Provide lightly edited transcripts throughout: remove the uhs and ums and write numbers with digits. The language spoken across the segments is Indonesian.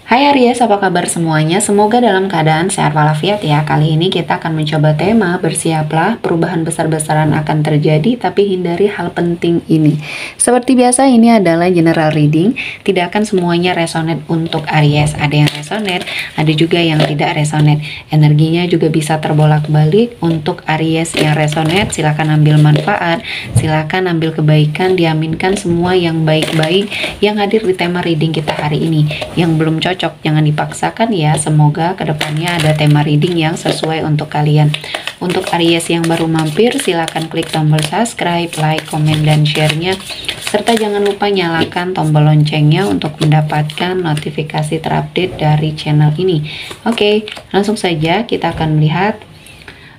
Hai Aries, apa kabar semuanya? Semoga dalam keadaan sehat walafiat ya. Kali ini kita akan mencoba tema bersiaplah, perubahan besar-besaran akan terjadi tapi hindari hal penting ini. Seperti biasa ini adalah general reading, tidak akan semuanya resonate untuk Aries. Ada yang resonate, ada juga yang tidak resonate. Energinya juga bisa terbolak-balik. Untuk Aries yang resonate, silakan ambil manfaat, silakan ambil kebaikan, diaminkan semua yang baik-baik yang hadir di tema reading kita hari ini. Yang belum cocok jangan dipaksakan ya, semoga kedepannya ada tema reading yang sesuai untuk kalian. Untuk Aries yang baru mampir, silahkan klik tombol subscribe, like, komen, dan share-nya, serta jangan lupa nyalakan tombol loncengnya untuk mendapatkan notifikasi terupdate dari channel ini. Oke, langsung saja kita akan melihat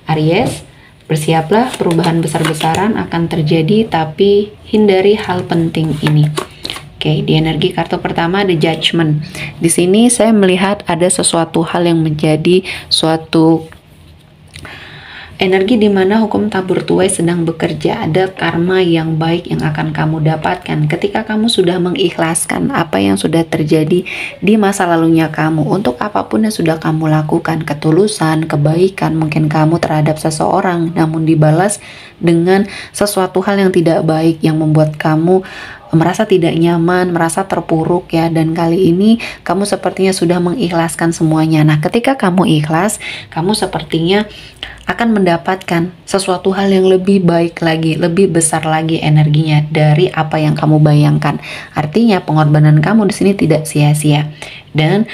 Aries. Bersiaplah, perubahan besar-besaran akan terjadi tapi hindari hal penting ini. Oke, di energi kartu pertama ada Judgment. Di sini saya melihat ada sesuatu hal yang menjadi suatu energi di mana hukum tabur tuai sedang bekerja. Ada karma yang baik yang akan kamu dapatkan ketika kamu sudah mengikhlaskan apa yang sudah terjadi di masa lalunya kamu. Untuk apapun yang sudah kamu lakukan, ketulusan, kebaikan mungkin kamu terhadap seseorang, namun dibalas dengan sesuatu hal yang tidak baik yang membuat kamu merasa tidak nyaman, merasa terpuruk ya. Dan kali ini kamu sepertinya sudah mengikhlaskan semuanya. Nah, ketika kamu ikhlas, kamu sepertinya akan mendapatkan sesuatu hal yang lebih baik lagi, lebih besar lagi energinya dari apa yang kamu bayangkan. Artinya pengorbanan kamu di sini tidak sia-sia. Dan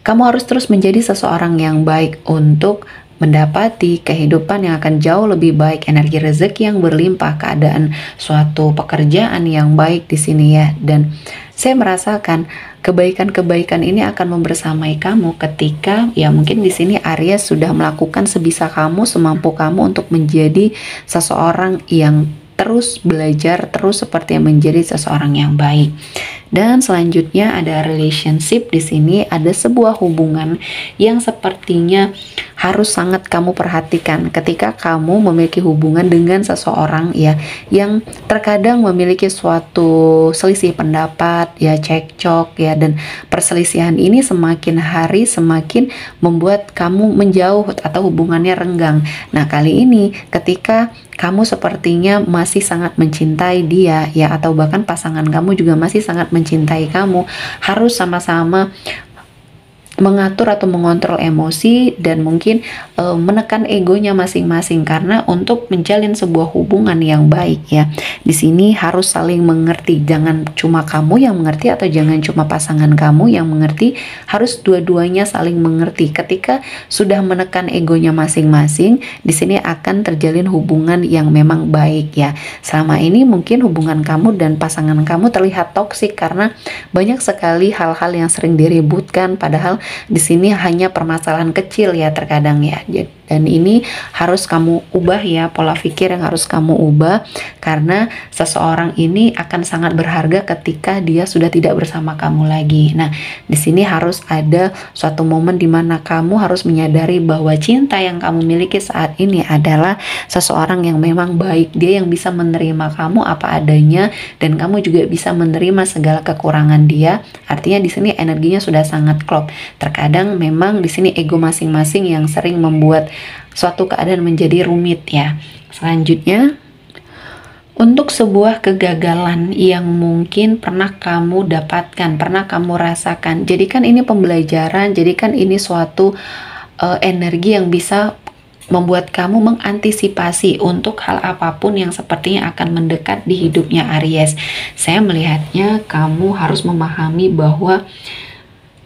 kamu harus terus menjadi seseorang yang baik untuk mendapati kehidupan yang akan jauh lebih baik, energi rezeki yang berlimpah, keadaan suatu pekerjaan yang baik di sini ya. Dan saya merasakan kebaikan-kebaikan ini akan membersamai kamu ketika ya mungkin di sini Aries sudah melakukan sebisa kamu, semampu kamu untuk menjadi seseorang yang terus belajar, terus seperti yang menjadi seseorang yang baik. Dan selanjutnya ada relationship. Di sini ada sebuah hubungan yang sepertinya harus sangat kamu perhatikan ketika kamu memiliki hubungan dengan seseorang ya, yang terkadang memiliki suatu selisih pendapat ya, cekcok ya, dan perselisihan ini semakin hari semakin membuat kamu menjauh atau hubungannya renggang. Nah, kali ini ketika kamu sepertinya masih sangat mencintai dia ya, atau bahkan pasangan kamu juga masih sangat mencintai kamu, harus sama-sama mengatur atau mengontrol emosi dan mungkin menekan egonya masing-masing, karena untuk menjalin sebuah hubungan yang baik ya, di sini harus saling mengerti. Jangan cuma kamu yang mengerti atau jangan cuma pasangan kamu yang mengerti, harus dua-duanya saling mengerti. Ketika sudah menekan egonya masing-masing, di sini akan terjalin hubungan yang memang baik ya. Selama ini mungkin hubungan kamu dan pasangan kamu terlihat toksik karena banyak sekali hal-hal yang sering diributkan, padahal di sini hanya permasalahan kecil ya terkadang ya. Dan ini harus kamu ubah ya, pola pikir yang harus kamu ubah, karena seseorang ini akan sangat berharga ketika dia sudah tidak bersama kamu lagi. Nah, di sini harus ada suatu momen di mana kamu harus menyadari bahwa cinta yang kamu miliki saat ini adalah seseorang yang memang baik, dia yang bisa menerima kamu apa adanya dan kamu juga bisa menerima segala kekurangan dia. Artinya di sini energinya sudah sangat klop. Terkadang memang di sini ego masing-masing yang sering membuat suatu keadaan menjadi rumit ya. Selanjutnya, untuk sebuah kegagalan yang mungkin pernah kamu dapatkan, pernah kamu rasakan, jadikan ini pembelajaran, jadikan ini suatu energi yang bisa membuat kamu mengantisipasi untuk hal apapun yang sepertinya akan mendekat di hidupnya Aries. Saya melihatnya kamu harus memahami bahwa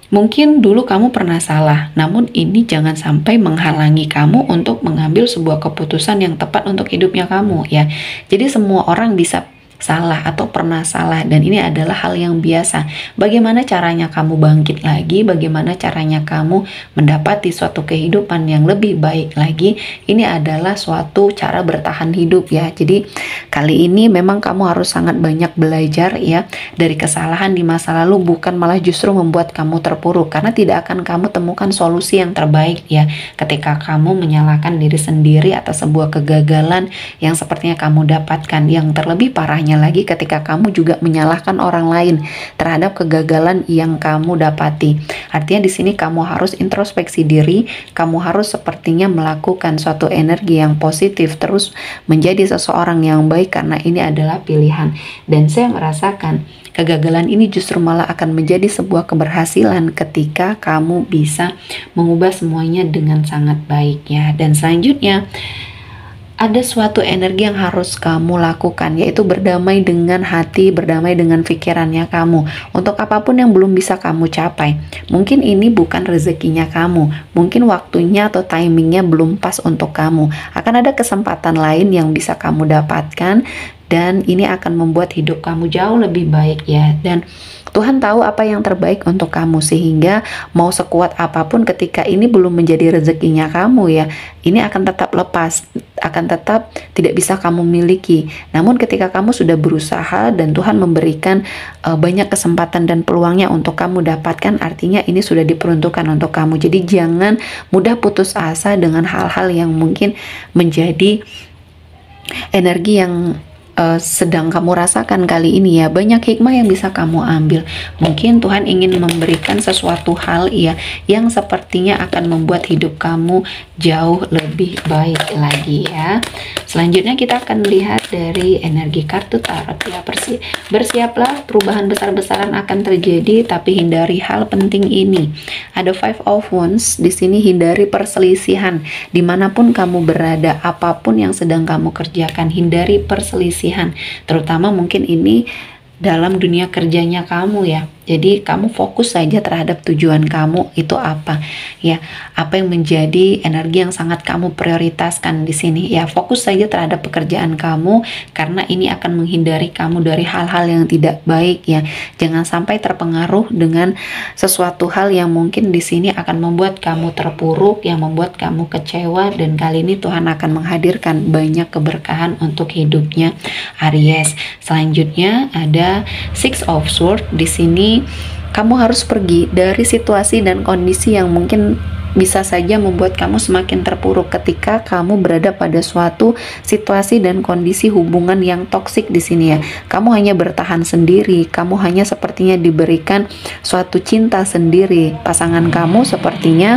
mungkin dulu kamu pernah salah, namun ini jangan sampai menghalangi kamu untuk mengambil sebuah keputusan yang tepat untuk hidupnya kamu ya. Jadi semua orang bisa salah atau pernah salah, dan ini adalah hal yang biasa. Bagaimana caranya kamu bangkit lagi, bagaimana caranya kamu mendapati suatu kehidupan yang lebih baik lagi, ini adalah suatu cara bertahan hidup ya. Jadi kali ini memang kamu harus sangat banyak belajar ya dari kesalahan di masa lalu, bukan malah justru membuat kamu terpuruk, karena tidak akan kamu temukan solusi yang terbaik ya ketika kamu menyalahkan diri sendiri atas sebuah kegagalan yang sepertinya kamu dapatkan. Yang terlebih parahnya parahnya lagi ketika kamu juga menyalahkan orang lain terhadap kegagalan yang kamu dapati. Artinya di sini kamu harus introspeksi diri, kamu harus sepertinya melakukan suatu energi yang positif, terus menjadi seseorang yang baik karena ini adalah pilihan. Dan saya merasakan kegagalan ini justru malah akan menjadi sebuah keberhasilan ketika kamu bisa mengubah semuanya dengan sangat baik ya. Dan selanjutnya ada suatu energi yang harus kamu lakukan, yaitu berdamai dengan hati, berdamai dengan pikirannya kamu. Untuk apapun yang belum bisa kamu capai, mungkin ini bukan rezekinya kamu, mungkin waktunya atau timingnya belum pas untuk kamu. Akan ada kesempatan lain yang bisa kamu dapatkan, dan ini akan membuat hidup kamu jauh lebih baik ya. Dan Tuhan tahu apa yang terbaik untuk kamu, sehingga mau sekuat apapun ketika ini belum menjadi rezekinya kamu ya, ini akan tetap lepas, akan tetap tidak bisa kamu miliki. Namun ketika kamu sudah berusaha dan Tuhan memberikan banyak kesempatan dan peluangnya untuk kamu dapatkan, artinya ini sudah diperuntukkan untuk kamu. Jadi jangan mudah putus asa dengan hal-hal yang mungkin menjadi energi yang sedang kamu rasakan kali ini ya. Banyak hikmah yang bisa kamu ambil. Mungkin Tuhan ingin memberikan sesuatu hal ya yang sepertinya akan membuat hidup kamu jauh lebih baik lagi ya. Selanjutnya kita akan lihat dari energi kartu tarot ya. Bersiaplah, perubahan besar-besaran akan terjadi, tapi hindari hal penting ini. Ada Five of Wands di sini. Hindari perselisihan dimanapun kamu berada, apapun yang sedang kamu kerjakan, hindari perselisihan. Terutama mungkin ini dalam dunia kerjanya kamu ya. Jadi kamu fokus saja terhadap tujuan kamu itu apa ya, apa yang menjadi energi yang sangat kamu prioritaskan di sini ya. Fokus saja terhadap pekerjaan kamu karena ini akan menghindari kamu dari hal-hal yang tidak baik ya. Jangan sampai terpengaruh dengan sesuatu hal yang mungkin di sini akan membuat kamu terpuruk, yang membuat kamu kecewa. Dan kali ini Tuhan akan menghadirkan banyak keberkahan untuk hidupnya Aries. Selanjutnya ada Six of Swords di sini. Kamu harus pergi dari situasi dan kondisi yang mungkin bisa saja membuat kamu semakin terpuruk ketika kamu berada pada suatu situasi dan kondisi hubungan yang toksik di sini ya. Kamu hanya bertahan sendiri, kamu hanya sepertinya diberikan suatu cinta sendiri. Pasangan kamu sepertinya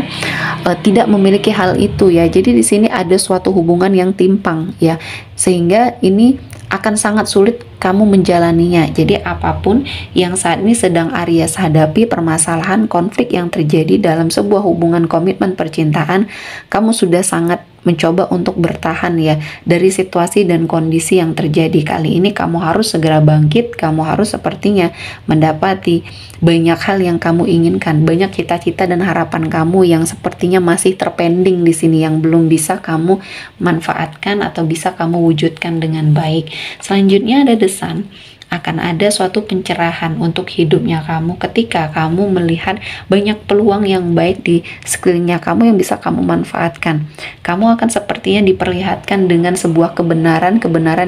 tidak memiliki hal itu ya. Jadi di sini ada suatu hubungan yang timpang ya, sehingga ini akan sangat sulit kamu menjalaninya. Jadi apapun yang saat ini sedang Aries hadapi, permasalahan konflik yang terjadi dalam sebuah hubungan komitmen percintaan, kamu sudah sangat mencoba untuk bertahan ya dari situasi dan kondisi yang terjadi. Kali ini kamu harus segera bangkit, kamu harus sepertinya mendapati banyak hal yang kamu inginkan, banyak cita-cita dan harapan kamu yang sepertinya masih terpending di sini, yang belum bisa kamu manfaatkan atau bisa kamu wujudkan dengan baik. Selanjutnya ada The Sun. Akan ada suatu pencerahan untuk hidupnya kamu ketika kamu melihat banyak peluang yang baik di sekelilingnya kamu yang bisa kamu manfaatkan. Kamu akan sepertinya diperlihatkan dengan sebuah kebenaran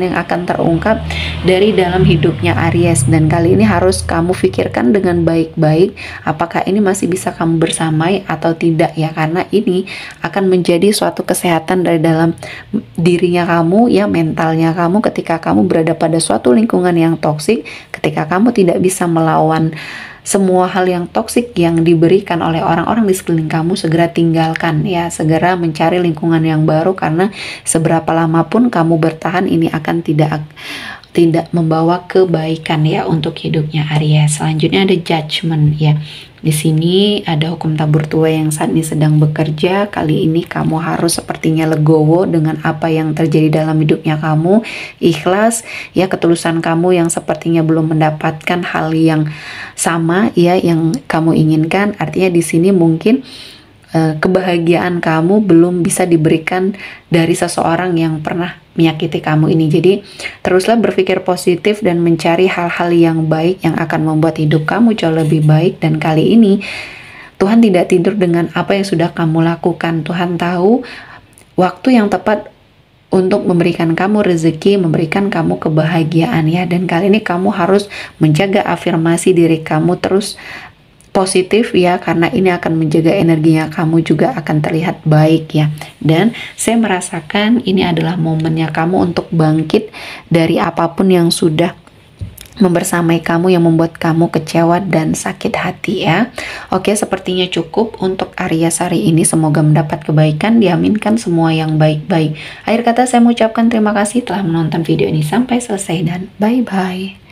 yang akan terungkap dari dalam hidupnya Aries. Dan kali ini harus kamu pikirkan dengan baik-baik apakah ini masih bisa kamu bersamai atau tidak ya, karena ini akan menjadi suatu kesehatan dari dalam dirinya kamu ya, mentalnya kamu ketika kamu berada pada suatu lingkungan yang toksik, ketika kamu tidak bisa melawan semua hal yang toksik yang diberikan oleh orang-orang di sekeliling kamu. Segera tinggalkan ya, segera mencari lingkungan yang baru, karena seberapa lama pun kamu bertahan ini akan tidak membawa kebaikan ya untuk hidupnya Aries. Selanjutnya ada Judgment ya. Di sini ada hukum tabur tuai yang saat ini sedang bekerja. Kali ini kamu harus sepertinya legowo dengan apa yang terjadi dalam hidupnya kamu. Ikhlas ya, ketulusan kamu yang sepertinya belum mendapatkan hal yang sama ya yang kamu inginkan. Artinya di sini mungkin kebahagiaan kamu belum bisa diberikan dari seseorang yang pernah menyakiti kamu ini. Jadi teruslah berpikir positif dan mencari hal-hal yang baik yang akan membuat hidup kamu jauh lebih baik. Dan kali ini Tuhan tidak tidur dengan apa yang sudah kamu lakukan. Tuhan tahu waktu yang tepat untuk memberikan kamu rezeki, memberikan kamu kebahagiaan ya. Dan kali ini kamu harus menjaga afirmasi diri kamu, terus positif ya, karena ini akan menjaga energinya kamu juga akan terlihat baik ya. Dan saya merasakan ini adalah momennya kamu untuk bangkit dari apapun yang sudah membersamai kamu, yang membuat kamu kecewa dan sakit hati ya. Oke, sepertinya cukup untuk Aries hari ini. Semoga mendapat kebaikan, diaminkan semua yang baik-baik. Akhir kata saya mengucapkan terima kasih telah menonton video ini sampai selesai dan bye-bye.